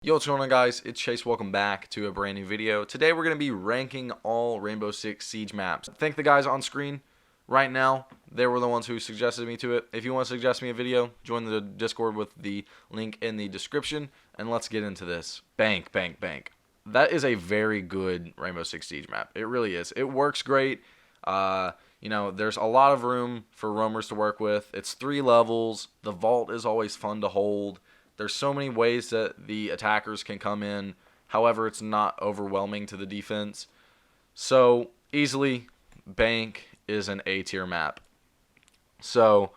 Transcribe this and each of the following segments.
Yo, what's going on, guys? It's Chase. Welcome back to a brand new video. Today we're going to be ranking all Rainbow Six Siege maps. Thank the guys on screen right now. They were the ones who suggested me to it. If you want to suggest me a video, join the Discord with the link in the description, and let's get into this. Bank, bank, bank. That is a very good Rainbow Six Siege map. It really is. It works great. There's a lot of room for roamers to work with. It's 3 levels. The vault is always fun to hold. There's so many ways that the attackers can come in. However, it's not overwhelming to the defense. So, easily, Bank is an A tier map. So,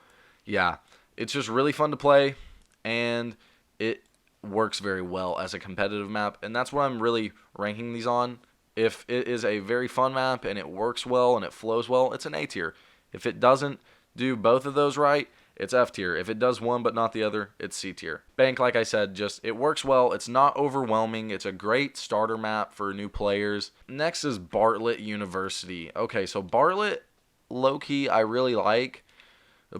yeah, it's just really fun to play, and it works very well as a competitive map, and that's what I'm really ranking these on. If it is a very fun map and it works well and it flows well, it's an A tier. If it doesn't do both of those right, it's F tier. If it does one but not the other, it's C tier. Bank, like I said, it works well. It's not overwhelming. It's a great starter map for new players. Next is Bartlett University. Okay, so Bartlett, low-key, I really like,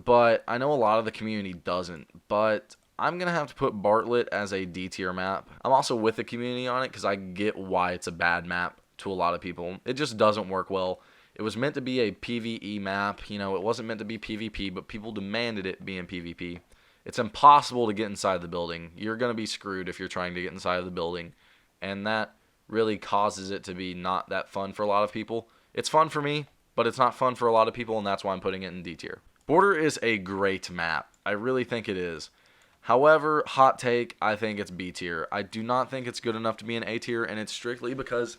but I know a lot of the community doesn't. But I'm going to have to put Bartlett as a D tier map. I'm also with the community on it because I get why it's a bad map to a lot of people. It just doesn't work well. It was meant to be a PvE map. It wasn't meant to be PvP, but people demanded it be in PvP. It's impossible to get inside the building. You're going to be screwed if you're trying to get inside of the building, and that really causes it to be not that fun for a lot of people. It's fun for me, but it's not fun for a lot of people, and that's why I'm putting it in D tier. Border is a great map. I really think it is. However, hot take, I think it's B tier. I do not think it's good enough to be an A tier, and it's strictly because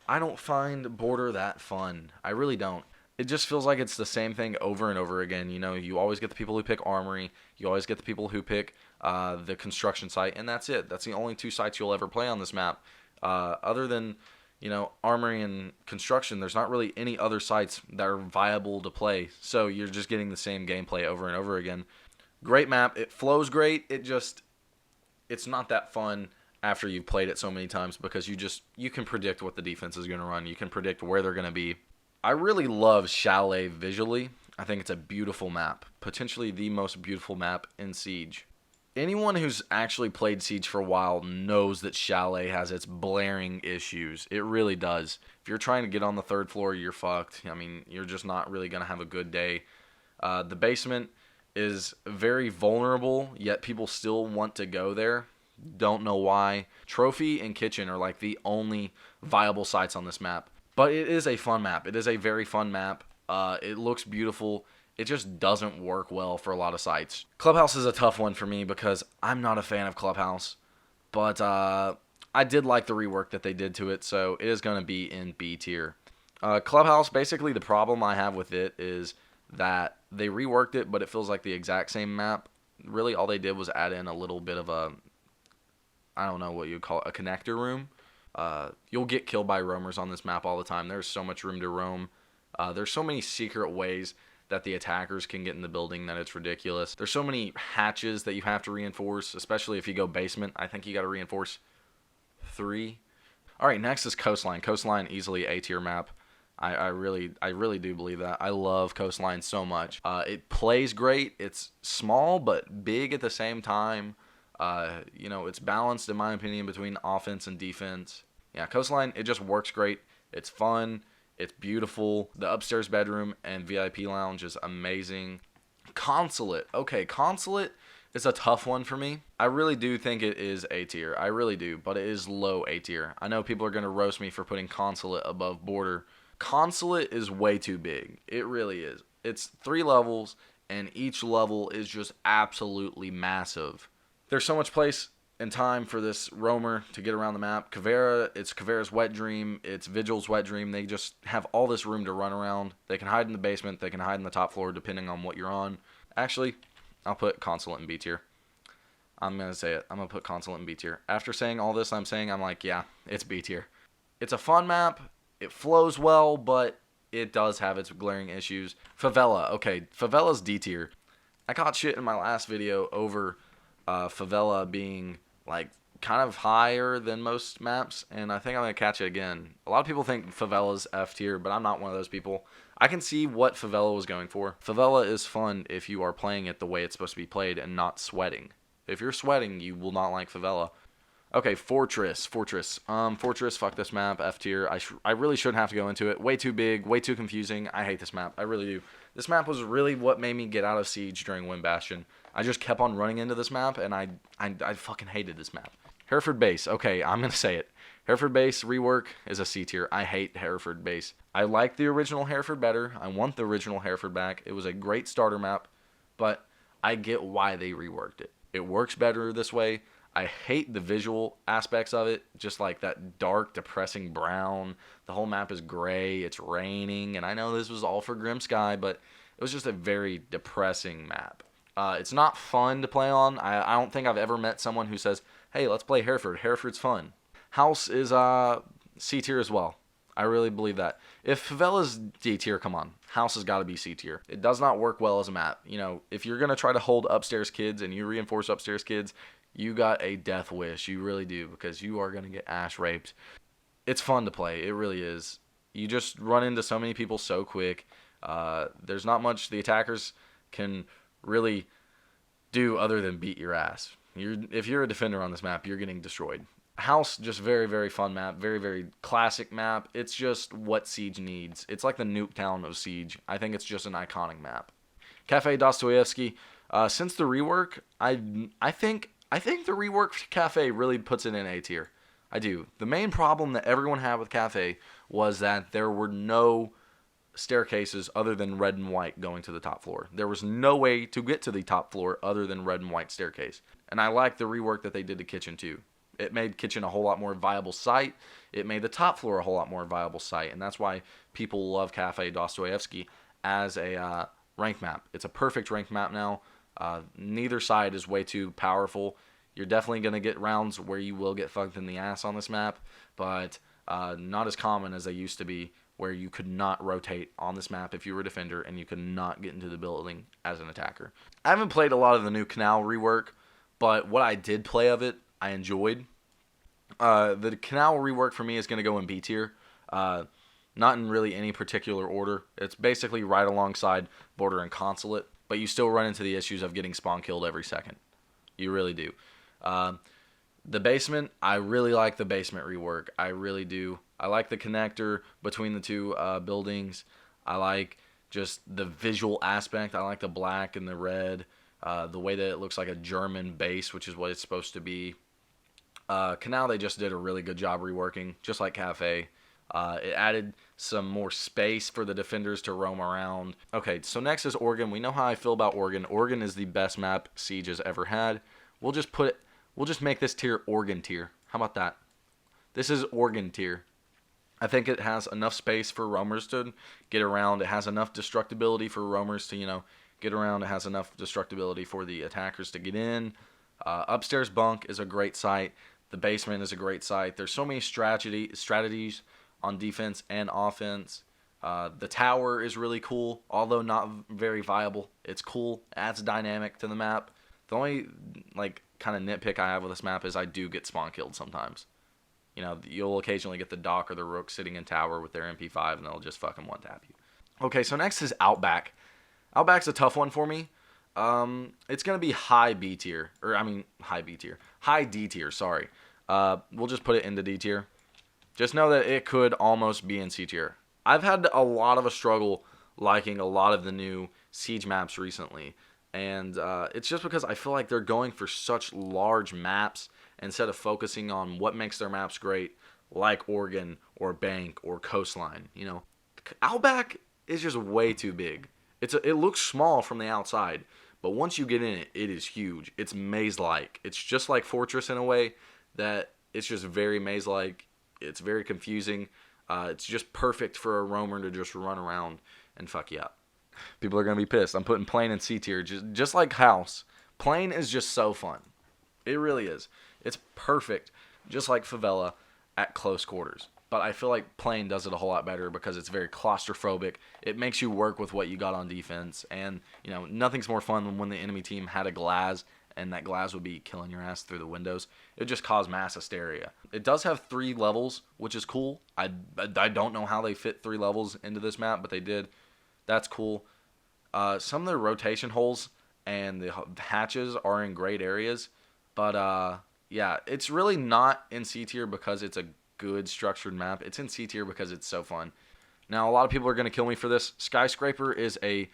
I don't find Border that fun. I really don't. It just feels like it's the same thing over and over again. You always get the people who pick Armory. You always get the people who pick the construction site, and that's it. That's the only 2 sites you'll ever play on this map. Other than, Armory and construction, there's not really any other sites that are viable to play. So you're just getting the same gameplay over and over again. Great map. It flows great. It's not that fun after you've played it so many times because you can predict what the defense is going to run. You can predict where they're going to be. I really love Chalet visually. I think it's a beautiful map. Potentially the most beautiful map in Siege. Anyone who's actually played Siege for a while knows that Chalet has its blaring issues. It really does. If you're trying to get on the 3rd floor, you're fucked. You're just not really going to have a good day. The basement is very vulnerable, yet people still want to go there. Don't know why. Trophy and Kitchen are like the only viable sites on this map. But it is a fun map. It is a very fun map. It looks beautiful. It just doesn't work well for a lot of sites. Clubhouse is a tough one for me because I'm not a fan of Clubhouse. But I did like the rework that they did to it, so it is going to be in B tier. Clubhouse, basically the problem I have with it is that they reworked it, but it feels like the exact same map. Really, all they did was add in a little bit of I don't know what you'd call it, a connector room. You'll get killed by roamers on this map all the time. There's so much room to roam. There's so many secret ways that the attackers can get in the building that it's ridiculous. There's so many hatches that you have to reinforce, especially if you go basement. I think you got to reinforce 3. All right, next is Coastline. Coastline, easily A tier map. I really do believe that. I love Coastline so much. It plays great. It's small but big at the same time. It's balanced, in my opinion, between offense and defense. Yeah, Coastline, it just works great. It's fun. It's beautiful. The upstairs bedroom and VIP lounge is amazing. Consulate. Okay, Consulate is a tough one for me. I really do think it is A tier. I really do, but it is low A tier. I know people are going to roast me for putting Consulate above Border. Consulate is way too big. It really is. It's 3 levels, and each level is just absolutely massive. There's so much place and time for this roamer to get around the map. It's Caveira's wet dream. It's Vigil's wet dream. They just have all this room to run around. They can hide in the basement. They can hide in the top floor depending on what you're on. Actually, I'll put Consulate in B tier. I'm going to say it. I'm going to put Consulate in B tier. After saying all this, I'm like, yeah, it's B tier. It's a fun map. It flows well, but it does have its glaring issues. Favela. Okay, Favela's D tier. I caught shit in my last video over Favela being like kind of higher than most maps, and I think I'm going to catch it again. A lot of people think Favela's F tier, but I'm not one of those people. I can see what Favela was going for. Favela is fun if you are playing it the way it's supposed to be played and not sweating. If you're sweating, you will not like Favela. Okay, Fortress. Fortress, fuck this map, F tier. I really shouldn't have to go into it. Way too big, way too confusing. I hate this map. I really do. This map was really what made me get out of Siege during Wind Bastion. I just kept on running into this map, and I fucking hated this map. Hereford base. Okay, I'm going to say it. Hereford base rework is a C tier. I hate Hereford base. I like the original Hereford better. I want the original Hereford back. It was a great starter map, but I get why they reworked it. It works better this way. I hate the visual aspects of it, just like that dark, depressing brown. The whole map is gray, it's raining, and I know this was all for Grim Sky, but it was just a very depressing map. It's not fun to play on. I don't think I've ever met someone who says, hey, let's play Hereford. Hereford's fun. House is C tier as well. I really believe that. If Favela's D tier, come on. House has got to be C tier. It does not work well as a map. You know, if you're going to try to hold upstairs kids and you reinforce upstairs kids, you got a death wish. You really do, because you are going to get ass raped. It's fun to play. It really is. You just run into so many people so quick. There's not much the attackers can really do other than beat your ass. If you're a defender on this map, you're getting destroyed. House, just very, very fun map. Very, very classic map. It's just what Siege needs. It's like the Nuketown of Siege. I think it's just an iconic map. Cafe Dostoevsky. Since the rework, I think the reworked Cafe really puts it in A tier. I do. The main problem that everyone had with Cafe was that there were no staircases other than red and white going to the top floor. There was no way to get to the top floor other than red and white staircase. And I like the rework that they did to Kitchen too. It made Kitchen a whole lot more viable site. It made the top floor a whole lot more viable site. And that's why people love Cafe Dostoevsky as a ranked map. It's a perfect ranked map now. Neither side is way too powerful. You're definitely going to get rounds where you will get fucked in the ass on this map, but not as common as they used to be, where you could not rotate on this map if you were a defender and you could not get into the building as an attacker. I haven't played a lot of the new Canal rework, but what I did play of it, I enjoyed. The Canal rework for me is going to go in B tier. Not in really any particular order. It's basically right alongside Border and Consulate, but you still run into the issues of getting spawn killed every second. You really do. The basement, I really like the basement rework. I really do. I like the connector between the two buildings. I like just the visual aspect. I like the black and the red. The way that it looks like a German base, which is what it's supposed to be. Canal, they just did a really good job reworking, just like Cafe. It added some more space for the defenders to roam around. Okay, so next is Oregon. We know how I feel about Oregon. Oregon is the best map Siege has ever had. We'll just make this tier Oregon tier. How about that? This is Oregon tier. I think it has enough space for roamers to get around. It has enough destructibility for roamers to, get around. It has enough destructibility for the attackers to get in. Upstairs bunk is a great site. The basement is a great site. There's so many strategies on defense and offense. The tower is really cool, although not very viable. It's cool, adds dynamic to the map. The only kind of nitpick I have with this map is I do get spawn killed sometimes. You'll occasionally get the Doc or the Rook sitting in tower with their MP5 and they'll just fucking one tap you. Okay, so next is Outback. Outback's a tough one for me. It's gonna be high D tier. Sorry. We'll just put it into D tier. Just know that it could almost be in C tier. I've had a lot of a struggle liking a lot of the new Siege maps recently. And it's just because I feel like they're going for such large maps instead of focusing on what makes their maps great, like Oregon or Bank or Coastline. Outback is just way too big. It looks small from the outside, but once you get in it, it is huge. It's maze-like. It's just like Fortress in a way that it's just very maze-like. It's very confusing. It's just perfect for a roamer to just run around and fuck you up. People are going to be pissed. I'm putting Plain in C tier, just like House. Plain is just so fun. It really is. It's perfect, just like Favela at close quarters. But I feel like Plain does it a whole lot better because it's very claustrophobic. It makes you work with what you got on defense. And, nothing's more fun than when the enemy team had a glass and that glass would be killing your ass through the windows. It would just cause mass hysteria. It does have 3 levels, which is cool. I don't know how they fit 3 levels into this map, but they did. That's cool. Some of the rotation holes and the hatches are in great areas, but Yeah, it's really not in C tier because it's a good structured map. It's in C tier because it's so fun. Now, a lot of people are going to kill me for this. Skyscraper is a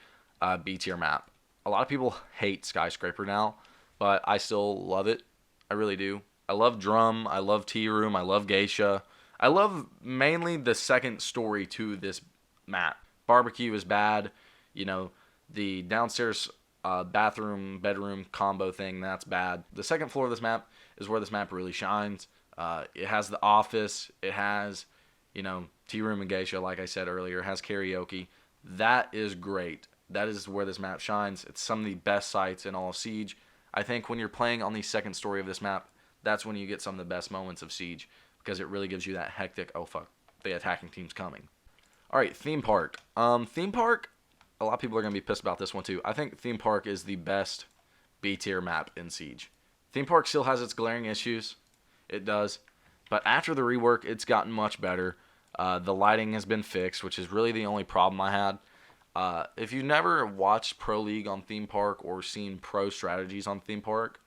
B tier map. A lot of people hate Skyscraper now, but I still love it. I really do. I love Drum. I love Tea Room. I love Geisha. I love mainly the second story to this map. Barbecue is bad. You know, the downstairs bathroom, bedroom combo thing, that's bad. The second floor of this map is where this map really shines. It has the office. It has, you know, Tea Room and Geisha, like I said earlier. It has karaoke. That is great. That is where this map shines. It's some of the best sites in all of Siege. I think when you're playing on the second story of this map, that's when you get some of the best moments of Siege, because it really gives you that hectic, oh fuck, the attacking team's coming. Alright, Theme Park. Theme Park, a lot of people are going to be pissed about this one too. I think Theme Park is the best B tier map in Siege. Theme Park still has its glaring issues. It does. But after the rework, it's gotten much better. The lighting has been fixed, which is really the only problem I had. If you've never watched Pro League on Theme Park or seen pro strategies on Theme Park,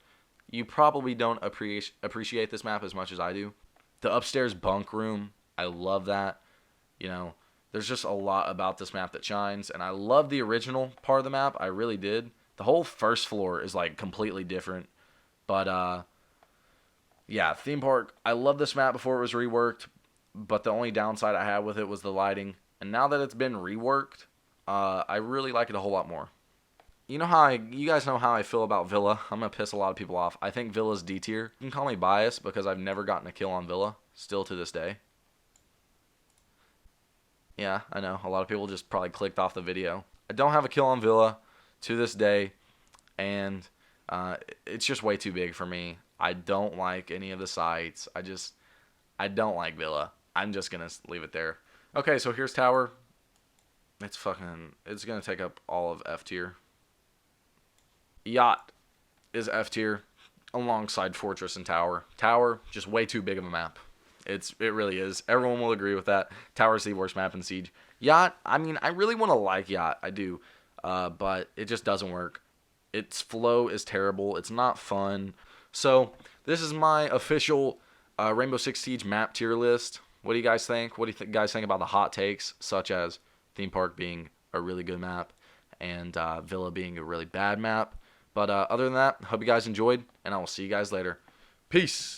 you probably don't appreciate this map as much as I do. The upstairs bunk room, I love that. You know, there's just a lot about this map that shines, and I love the original part of the map. I really did. The whole first floor is like completely different. But yeah, Theme Park, I loved this map before it was reworked, but the only downside I had with it was the lighting. And now that it's been reworked, I really like it a whole lot more. You guys know how I feel about Villa. I'm going to piss a lot of people off. I think Villa's D tier. You can call me biased because I've never gotten a kill on Villa, still to this day. Yeah, I know. A lot of people just probably clicked off the video. I don't have a kill on Villa to this day, and it's just way too big for me. I don't like any of the sites. I don't like Villa. I'm just going to leave it there. Okay, so here's Tower. It's going to take up all of F tier. Yacht is F tier alongside Fortress and Tower. Tower, just way too big of a map. It really is. Everyone will agree with that. Tower's the worst map in Siege. Yacht, I mean, I really want to like Yacht. I do. But it just doesn't work. Its flow is terrible. It's not fun. So, this is my official Rainbow Six Siege map tier list. What do you guys think? What do you guys think about the hot takes, such as Theme Park being a really good map and Villa being a really bad map? But other than that, hope you guys enjoyed, and I will see you guys later. Peace!